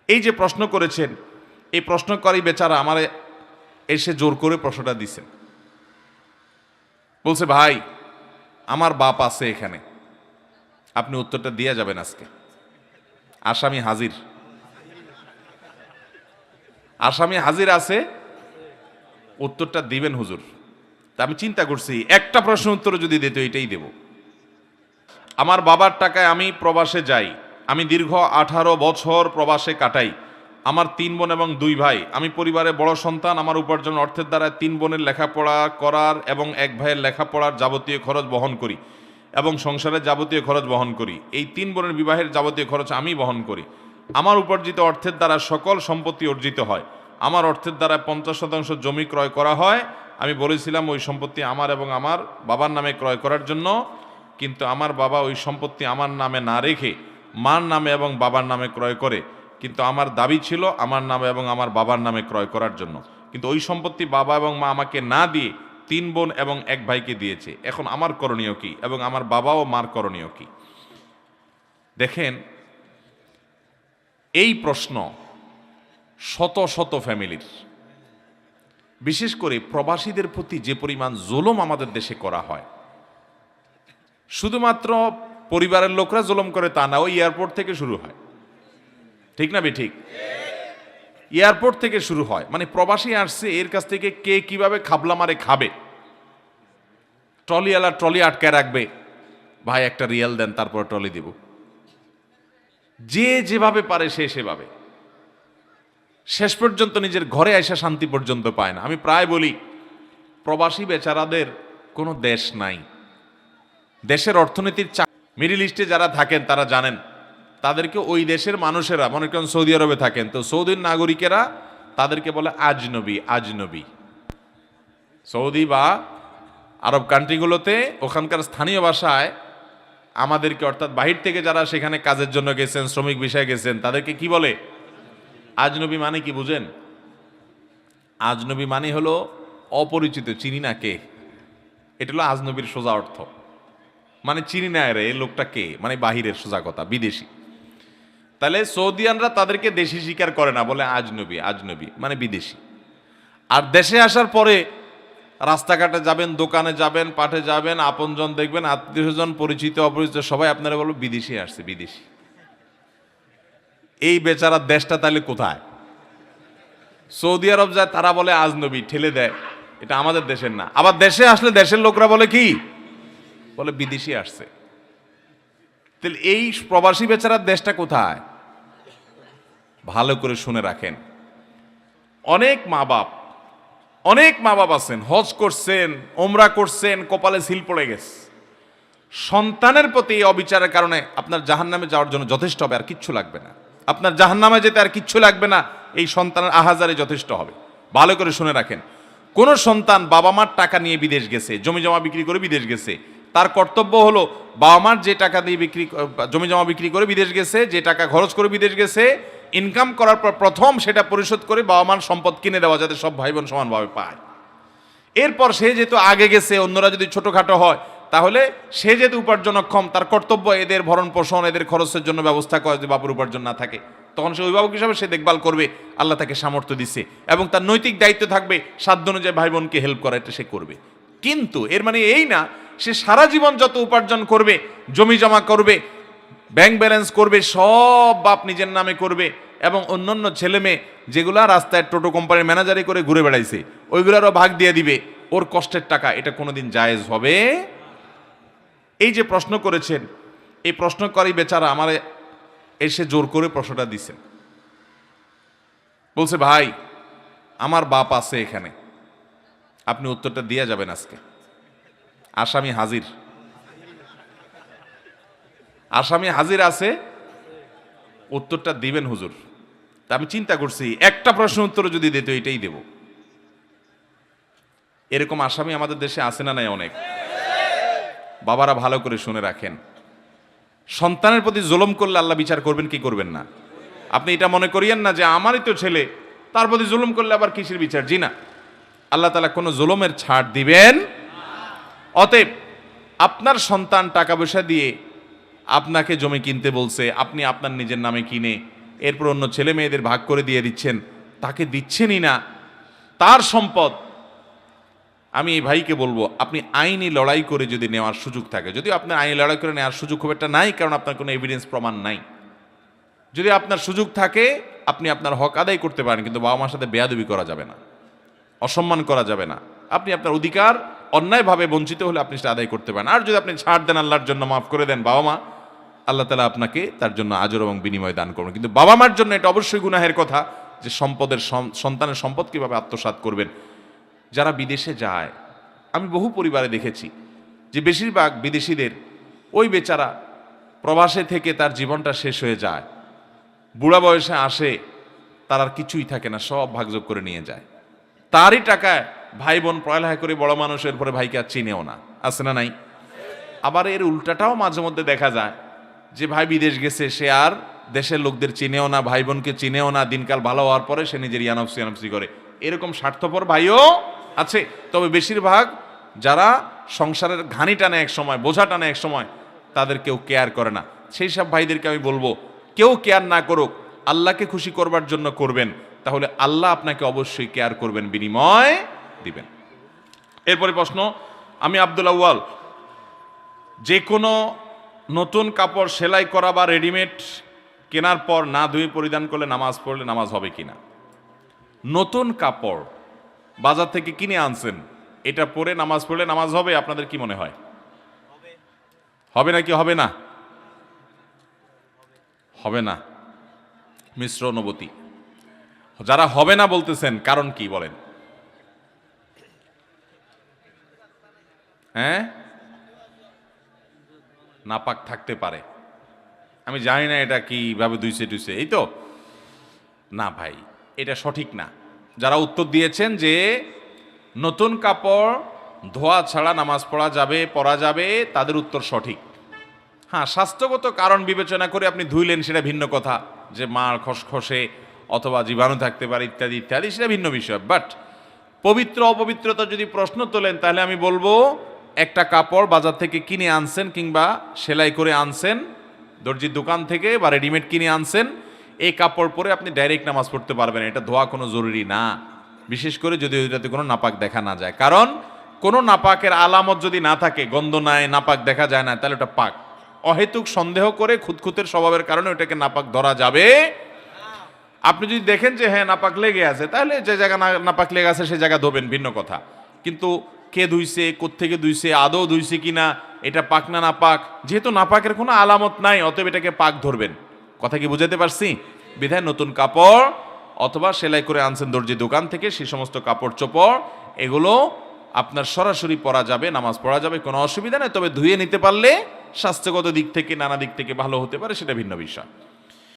এই যে প্রশ্ন করেছেন, এই প্রশ্নকারী বেচারা আমার এসে জোর করে প্রশ্নটা দিছেন। বলছে, ভাই আমার বাপ আছে এখানে, আপনি উত্তরটা দিয়ে যাবেন আজকে। আসামি হাজির, আসামি হাজির আছে, উত্তরটা দিবেন হুজুর। তা আমি চিন্তা করছি একটা প্রশ্ন উত্তর যদি দিত এটাই দেব। আমার বাবার টাকায় আমি প্রবাসে যাই, আমি দীর্ঘ 18 বছর প্রবাসে কাটাই। আমার 3 বোন এবং 2 ভাই, আমি পরিবারে বড় সন্তান। আমার উপার্জন অর্থের দ্বারা 3 বোনের লেখাপড়া করার এবং 1 ভাইয়ের লেখাপড়ার যাবতীয় খরচ বহন করি এবং সংসারের যাবতীয় খরচ বহন করি। এই 3 বোনের বিবাহের যাবতীয় খরচ আমি বহন করি। আমার উপার্জিত অর্থের দ্বারা সকল সম্পত্তি অর্জিত হয়। আমার অর্থের দ্বারা 50% জমি ক্রয় করা হয়। আমি বলেছিলাম ওই সম্পত্তি আমার এবং আমার বাবার নামে ক্রয় করার জন্য, কিন্তু আমার বাবা ওই সম্পত্তি আমার নামে না রেখে মার নামে এবং বাবার নামে ক্রয় করে, কিন্তু আমার দাবি ছিল আমার নামে এবং আমার বাবার নামে ক্রয় করার জন্য। কিন্তু ওই সম্পত্তি বাবা এবং মা আমাকে না দিয়ে 3 বোন এবং 1 ভাইকে দিয়েছে। এখন আমার করণীয় কি এবং আমার বাবা ও মার করণীয় কি? দেখেন, এই প্রশ্ন শত শত ফ্যামিলির, বিশেষ করে প্রবাসীদের প্রতি যে পরিমাণ জুলুম আমাদের দেশে করা হয়, শুধুমাত্র পরিবারের লোকরা জুলুম করে তা না, ওই এয়ারপোর্ট থেকে শুরু হয়। ঠিক না ঠিক? এয়ারপোর্ট থেকে শুরু হয়, মানে প্রবাসী আসছে, এর কাছ থেকে কে কিভাবে খাবলা মারে খাবে। ট্রলিওয়ালা ট্রলি আটকায় রাখবে, ভাই একটা রিয়াল দেন তারপর ট্রলি দিব। যে যেভাবে পারে সে সেভাবে, শেষ পর্যন্ত নিজের ঘরে আসা শান্তি পর্যন্ত পায় না। আমি প্রায় বলি, প্রবাসী বেচারাদের কোনো দেশ নাই। দেশের অর্থনীতির মিডল ইস্টে যারা থাকেন তারা জানেন, তাদেরকে ওই দেশের মানুষেরা, মনে করেন সৌদি আরবে থাকেন, তো সৌদির নাগরিকেরা তাদেরকে বলে আজনবী। আজনবী সৌদি বা আরব কান্ট্রিগুলোতে ওখানকার স্থানীয় ভাষায় আমাদেরকে, অর্থাৎ বাহির থেকে যারা সেখানে কাজের জন্য গেছেন, শ্রমিক বিষয়ে গেছেন, তাদেরকে কি বলে? আজনবী। মানে কি বুঝেন? আজনবী মানে হলো অপরিচিত, চিনি না কে। এটা হলো আজনবীর সোজা অর্থ, মানে চিনি না রে, এই লোকটা কে, মানে বাহিরের, সোজা কথা, বিদেশি। তাহলে সৌদিয়ানরা তাদেরকে দেশি স্বীকার করে না, বলে আজনবী। আজনবী মানে বিদেশি। আর দেশে আসার পরে রাস্তাঘাটে যাবেন, দোকানে যাবেন, পাঠে যাবেন, আপনজন দেখবেন, আত্মীয়স্বজন, পরিচিত অপরিচিত সবাই আপনারা বলবো বিদেশি আসছে, বিদেশি। এই বেচারার দেশটা তাহলে কোথায়? সৌদি আরব যায়, তারা বলে আজনবী, ঠেলে দেয়, এটা আমাদের দেশের না। আবার দেশে আসলে দেশের লোকরা বলে কি? বলে বিদেশি আসছে। তাহলে এই প্রবাসী বেচারার দেশটা কোথায়? ভালো করে শুনে রাখেন। অনেক মা বাপ আছেন, হজ করছেন, ওমরা করছেন, কপালে সিল পড়ে গেছে। সন্তানের প্রতি এই অবিচারের কারণে আপনার জাহান্নামে যাওয়ার জন্য যথেষ্ট হবে, আর কিচ্ছু লাগবে না। আপনার জাহান্নামে যেতে আর কিচ্ছু লাগবে না, এই সন্তানের আহাজারে যথেষ্ট হবে। ভালো করে শুনে রাখেন, কোন সন্তান বাবা মার টাকা নিয়ে বিদেশ গেছে, জমি জমা বিক্রি করে বিদেশ গেছে, তার কর্তব্য হলো বাবা মার যে টাকা দিয়ে জমি জমা বিক্রি করে বিদেশ গেছে, যে টাকা খরচ করে বিদেশ গেছে, ইনকাম করার পর প্রথম সেটা পরিশোধ করে বাবা মার সম্পদ কিনে দেওয়া, যাতে সব ভাই বোন সমানভাবে পায়। এরপর সে যেহেতু আগে গেছে, অন্যরা যদি ছোটখাটো হয়, তাহলে সে যেহেতু উপার্জনক্ষম, তার কর্তব্য এদের ভরণ পোষণ, এদের খরচের জন্য ব্যবস্থা করে। যদি বাপুর উপার্জন না থাকে, তখন সে অভিভাবক হিসাবে সে দেখভাল করবে, আল্লাহ তাকে সামর্থ্য দিচ্ছে, এবং তার নৈতিক দায়িত্ব থাকবে সাধ্য অনুযায়ী ভাই বোনকে হেল্প করা, এটা সে করবে। কিন্তু এর মানে এই না সে সারা জীবন যত উপার্জন করবে, জমি জমা করবে, ব্যাংক ব্যালেন্স করবে, সব বাপ নিজের নামে করবে, এবং অন্যান্য ছেলে মেয়ে যেগুলা রাস্তায় টোটো কোম্পানির ম্যানেজারি করে ঘুরে বেড়াইছে, ওইগুলারও ভাগ দিয়ে দিবে ওর কষ্টের টাকা। এটা কোনোদিন জায়েজ হবে? এই যে প্রশ্ন করেছেন, এই প্রশ্নকারী বেচারা আমার এসে জোর করে প্রশ্নটা দিছেন। বলছে, ভাই আমার বাপ আছে এখানে, আপনি উত্তরটা দিয়ে যাবেন আজকে। আসামি হাজির, আসামি হাজির আছে, উত্তরটা দিবেন হুজুর। তা আমি চিন্তা করছি একটা প্রশ্ন উত্তর যদি দিত এটাই দেব। এরকম আসামি আমাদের দেশে আছে না নাই? অনেক। বাবারা ভালো করে শুনে রাখেন, সন্তানের প্রতি জুলুম করলে আল্লাহ বিচার করবেন কি করবেন না? আপনি এটা মনে করিয়েন না যে আমারই তো ছেলে, তার প্রতি জুলুম করলে আবার কিসের বিচার। জি না, আল্লাহ তাআলা কোনো জুলুমের ছাড় দিবেন। অতএব আপনার সন্তান টাকা পয়সা দিয়ে আপনাকে জমি কিনতে বলছে, আপনি আপনার নিজের নামে কিনে এরপর অন্য ছেলে মেয়েদের ভাগ করে দিয়ে দিচ্ছেন, তাকে দিচ্ছেনই না তার সম্পদ। আমি এই ভাইকে বলবো, আপনি আইনি লড়াই করে যদি নেওয়ার সুযোগ থাকে, যদিও আপনার আইনি লড়াই করে নেওয়ার সুযোগ খুব একটা নাই, কারণ আপনার কোনো এভিডেন্স প্রমাণ নাই। যদি আপনার সুযোগ থাকে আপনি আপনার হক আদায় করতে পারেন, কিন্তু বাবা মার সাথে বেয়াদবি করা যাবে না, অসম্মান করা যাবে না। আপনি আপনার অধিকার অন্যায়ভাবে বঞ্চিত হলে আপনি সেটা আদায় করতে পারেন। আর যদি আপনি ছাড় দেন, আল্লাহর জন্য মাফ করে দেন বাবা মা, আল্লাহ তাআলা আপনাকে তার জন্য আজর এবং বিনিময় দান করবেন। কিন্তু বাবা মার জন্য এটা অবশ্যই গুনাহের কথা যে সন্তানের সম্পদ কিভাবে আত্মসাৎ করবেন। যারা বিদেশে যায়, আমি বহু পরিবারে দেখেছি যে বেশিরভাগ বিদেশিদের ওই বেচারা প্রবাসে থেকে তার জীবনটা শেষ হয়ে যায়, বুড়া বয়সে আসে, তার আর কিছুই থাকে না, সব ভাগযোগ করে নিয়ে যায়। তারই টাকায় ভাই বোন পড়ালেখা করে বড় মানুষের পরে ভাইকে আর চিনেও না, আছে না নাই? আবার এর উল্টাটাও মাঝে মধ্যে দেখা যায় যে ভাই বিদেশ গেছে, সে আর দেশের লোকদের চিনেও না, ভাই বোনকে চিনেও না, দিনকাল ভালো হওয়ার পরে সে নিজের ইয়ানফসি করে। এরকম স্বার্থপর ভাইও আছে। তবে বেশিরভাগ যারা সংসারের ঘানি টানে এক সময়, বোঝা টানে এক সময়, তাদের কেউ কেয়ার করে না। সেই সব ভাইদেরকে আমি বলবো, কেউ কেয়ার না করুক, আল্লাহকে খুশি করবার জন্য করবেন, তাহলে আল্লাহ আপনাকে অবশ্যই কেয়ার করবেন, বিনিময় দিবেন। এরপরে প্রশ্ন, আমি আব্দুল আউয়াল, যে কোনো নতুন কাপড় সেলাই করা বা রেডিমেড কেনার পর না ধুয়ে পরিধান করলে নামাজ পড়লে নামাজ হবে কিনা? নতুন কাপড় বাজার থেকে কিনে আনছেন, এটা পরে নামাজ পড়লে নামাজ হবে? আপনাদের কি মনে হয়, হবে নাকি হবে না? হবে না। মিশ্র অনুভূতি। যারা হবে না বলতেছেন, কারণ কি বলেন? হ্যাঁ, নাপাক থাকতে পারে। আমি জানি না এটা কিভাবে দুইছে টুইছে, এই তো না ভাই, এটা সঠিক না। যারা উত্তর দিয়েছেন যে নতুন কাপড় ধোয়া ছাড়া নামাজ পড়া যাবে, তাদের উত্তর সঠিক। হ্যাঁ, স্বাস্থ্যগত কারণ বিবেচনা করে আপনি ধুইলেন, সেটা ভিন্ন কথা, যে মার খসখসে অথবা জীবাণু থাকতে পারে ইত্যাদি ইত্যাদি, সেটা ভিন্ন বিষয়। বাট পবিত্র অপবিত্রতা যদি প্রশ্ন তোলেন, তাহলে আমি বলবো একটা কাপড় বাজার থেকে কিনে আনছেন কিংবা সেলাই করে আনছেন দর্জির দোকান থেকে, বা রেডিমেড কিনে আনছেন, এই কাপড় পরে আপনি ডাইরেক্ট নামাজ পড়তে পারবেন, এটা ধোয়া কোনো জরুরি না, বিশেষ করে যদি ওইটাতে কোনো নাপাক দেখা না যায়। কারণ কোনো নাপাকের আলামত যদি না থাকে, গন্ধ নাই, নাপাক দেখা যায় না, তাহলে ওটা পাক। অহেতুক সন্দেহ করে খুঁতখুঁতের স্বভাবের কারণে ওটাকে নাপাক ধরা যাবে। আপনি যদি দেখেন যে হ্যাঁ নাপাক লেগে আছে, তাহলে যে জায়গা নাপাক লেগে আছে সে জায়গা ধোবেন, ভিন্ন কথা। কিন্তু কে ধুইছে, কোত্থেকে ধুইছে, আদৌ ধুইছে কিনা, এটা পাক না নাপাক, যেহেতু নাপাকের কোনো আলামত নাই, অতএব এটাকে পাক ধরবেন। কথা কি বুঝাতে পারছি? বিধায় নতুন কাপড় অথবা সেলাই করে আনছেন দর্জি দোকান থেকে, সেই সমস্ত কাপড় চোপড় এগুলো আপনার সরাসরি পরা যাবে, নামাজ পড়া যাবে, কোনো অসুবিধা নেই। তবে ধুয়ে নিতে পারলে স্বাস্থ্যগত দিক থেকে, নানা দিক থেকে ভালো হতে পারে, সেটা ভিন্ন বিষয়।